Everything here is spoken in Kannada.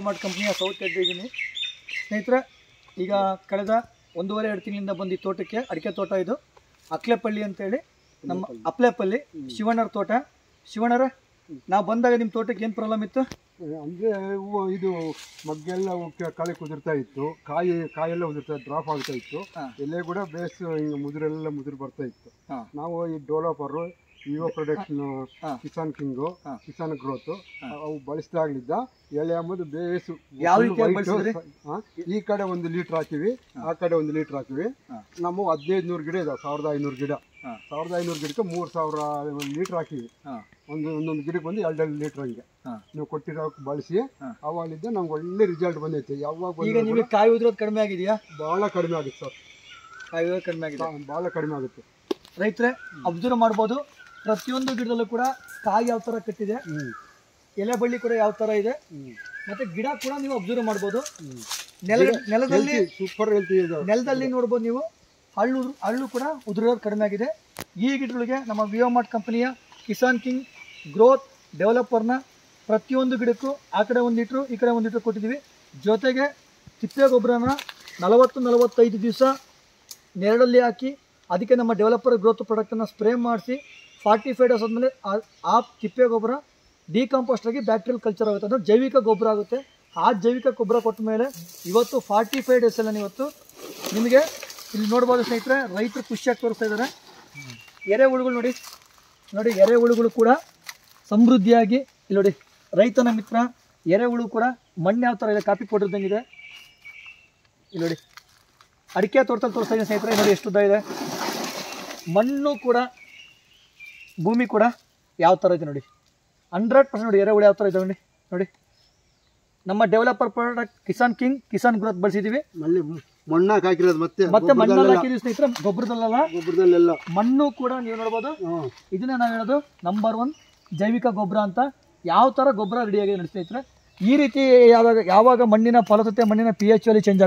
ಮಾರ್ಟ್ ಕಂಪ್ನಿಯ ಸೌತ್ ಹೆಡ್ ಇದ್ದೀನಿ ಸ್ನೇಹಿತರೆ. ಈಗ ಕಳೆದ 1.5-2 ತಿಂಗಳಿಂದ ಬಂದು ಈ ತೋಟಕ್ಕೆ ಅಡಿಕೆ ತೋಟ ಇದು ಅಕ್ಲೆಪಳ್ಳಿ ಅಂತೇಳಿ ನಮ್ಮ ಅಪ್ಲೆಪಳ್ಳಿ ಶಿವಣ್ಣರ ತೋಟ. ಶಿವಣ್ಣರ ನಾವು ಬಂದಾಗ ನಿಮ್ಮ ತೋಟಕ್ಕೆ ಏನು ಪ್ರಾಬ್ಲಮ್ ಇತ್ತು ಅಂದರೆ ಇದು ಮಗ್ಗೆಲ್ಲ ಕಳೆ ಕುದುರ್ತಾ ಇತ್ತು, ಕಾಯೆಲ್ಲ ಉದುರ್ತಾ ಡ್ರಾಪ್ ಆಗ್ತಾ ಇತ್ತು, ಎಲೆ ಕೂಡ ಬೇಸ್ ಹಿಂಗೆ ಮುದುರು ಬರ್ತಾ ಇತ್ತು. ನಾವು ಈ developer Vivo production, Kisan king, Kisan growth ಅವು ಬಳಸಿದಾಗ್ಲಿದ್ದ ಎಲೆ ಅಂಬುದು ಬೇಸು ಯಾವ ರೀತಿ ಈ ಕಡೆ 1 ಲೀಟ್ರ್ ಹಾಕಿವಿ, ಆ ಕಡೆ 1 ಲೀಟ್ರ್ ಹಾಕಿವಿ. ನಮ್ಮ 1500 ಗಿಡ ಇದಾವೆ, 1500 ಗಿಡ. 1500 ಗಿಡಕ್ಕೆ 3000 ಲೀಟ್ರ್ ಹಾಕಿವಿ. ಒಂದೊಂದು ಗಿಡಕ್ಕೆ ಬಂದು 2 ಲೀಟ್ರ್ ಹಂಗೆ ನೀವು ಕೊಟ್ಟಿರೋ ಬಳಸಿ ಅವಾಗಿದ್ದ ನಮ್ಗೆ ಒಳ್ಳೆ ರಿಸಲ್ಟ್ ಬಂದೈತೆ. ಯಾವಾಗ ಈಗ ನಿಮಗೆ ಕಾಯಿ ಉದ್ರೋದು ಕಡಿಮೆ ಆಗಿದೆಯಾ? ಭಾಳ ಕಡಿಮೆ ಆಗುತ್ತೆ ಸರ್, ಕಾಯಿ ಉದ್ರೋದು ಕಡಿಮೆ ಆಗಿದೆ, ಭಾಳ ಕಡಿಮೆ ಆಗುತ್ತೆ. ರೈತರೇ ಅಬ್ಸರ್ವ್ ಮಾಡ್ಬೋದು, ಪ್ರತಿಯೊಂದು ಗಿಡದಲ್ಲೂ ಕೂಡ ಕಾಯಿ ಯಾವ ಥರ ಕಟ್ಟಿದೆ, ಎಲೆ ಬಳ್ಳಿ ಕೂಡ ಯಾವ ಥರ ಇದೆ, ಮತ್ತೆ ಗಿಡ ಕೂಡ ನೀವು ಅಬ್ಸರ್ವ್ ಮಾಡ್ಬೋದು. ನೆಲದಲ್ಲಿ ಸೂಪರ್ ಹೇಳ್ತೀವಿ, ನೆಲದಲ್ಲಿ ನೋಡ್ಬೋದು ನೀವು ಹಳ್ಳು ಕೂಡ ಉದುರೋದು ಕಡಿಮೆ ಆಗಿದೆ. ಈ ಗಿಡಗಳಿಗೆ ನಮ್ಮ ವಿವೋ ಮಾರ್ಟ್ ಕಂಪನಿಯ ಕಿಸಾನ್ ಕಿಂಗ್ ಗ್ರೋತ್ ಡೆವಲಪರ್ನ ಪ್ರತಿಯೊಂದು ಗಿಡಕ್ಕೂ ಆ ಕಡೆ 1 ಲೀಟ್ರು ಈ ಕಡೆ 1 ಲೀಟ್ರ್ ಕೊಟ್ಟಿದ್ದೀವಿ. ಜೊತೆಗೆ ತಿಪ್ಪೆ ಗೊಬ್ಬರನ 40-45 ದಿವಸ ನೆರಳಲ್ಲಿ ಹಾಕಿ ಅದಕ್ಕೆ ನಮ್ಮ ಡೆವಲಪರ್ ಗ್ರೋತ್ ಪ್ರಾಡಕ್ಟನ್ನು ಸ್ಪ್ರೇ ಮಾಡಿಸಿ 45 ಡೇಸ್ ಆದಮೇಲೆ ಆ ತಿಪ್ಪೆ ಗೊಬ್ಬರ ಡಿಕಂಪೋಸ್ಟ್ ಆಗಿ ಬ್ಯಾಕ್ಟೀರಿಯಲ್ ಕಲ್ಚರ್ ಆಗುತ್ತೆ, ಅಂದರೆ ಜೈವಿಕ ಗೊಬ್ಬರ ಆಗುತ್ತೆ. ಆ ಜೈವಿಕ ಗೊಬ್ಬರ ಕೊಟ್ಟ ಮೇಲೆ ಇವತ್ತು 45 ಡೇಸಲ್ಲಿ ಇವತ್ತು ನಿಮಗೆ ಇಲ್ಲಿ ನೋಡ್ಬೋದು ಸ್ನೇಹಿತರೆ, ರೈತರು ಖುಷಿಯಾಗಿ ತೋರಿಸ್ತಾ ಇದ್ದಾರೆ. ಎರೆಹುಳುಗಳು ನೋಡಿ ಎರೆಹುಳುಗಳು ಕೂಡ ಸಮೃದ್ಧಿಯಾಗಿ ಇಲ್ಲಿ ನೋಡಿ, ರೈತನ ಮಿತ್ರ ಎರೆಹುಳು ಕೂಡ ಮಣ್ಣು ಯಾವ ಥರ ಇದೆ, ಕಾಪಿ ಕೊಟ್ಟಿದ್ದಂಗಿದೆ. ಇಲ್ಲಿ ನೋಡಿ ಅಡಿಕೆ ತೋಟದಲ್ಲಿ ತೋರಿಸ್ತಾ ಇದ್ದೀನಿ ಸ್ನೇಹಿತರೆ, ನೋಡಿ ಎಷ್ಟು ಉದ್ದ ಇದೆ ಮಣ್ಣು ಕೂಡ, ಭೂಮಿ ಕೂಡ ಯಾವ ಥರ ಇದೆ ನೋಡಿ. 100% ನೋಡಿ ಎರೆಹುಳು ಯಾವ ಥರ ಇದೆ ನೋಡಿ. ನಮ್ಮ developer product Kisan king, Kisan growth ಬಳಸಿದ್ದೀವಿ. ಮಣ್ಣಾಗಿ ಹಾಕಿರೋದು ಮತ್ತೆ ಮಣ್ಣಲ್ಲಿ ಹಾಕಿದ್ದೀವಿ ಸ್ನೇಹಿತರೆ, ಗೊಬ್ಬರದಲ್ಲೆಲ್ಲ ಮಣ್ಣು ಕೂಡ ನೀವು ನೋಡ್ಬೋದು. ಇದನ್ನೇ ನಾವು ಹೇಳೋದು ನಂಬರ್ 1 ಜೈವಿಕ ಗೊಬ್ಬರ ಅಂತ. ಯಾವ ಥರ ಗೊಬ್ಬರ ರೆಡಿಯಾಗಿದೆ ನೋಡಿ ಸ್ನೇಹಿತರೆ. ಈ ರೀತಿ ಯಾವಾಗ ಮಣ್ಣಿನ ಫಲವತ್ತತೆ, ಮಣ್ಣಿನ pH ವ್ಯಾಲ್ಯೂ ಚೇಂಜ್ ಆಗುತ್ತೆ.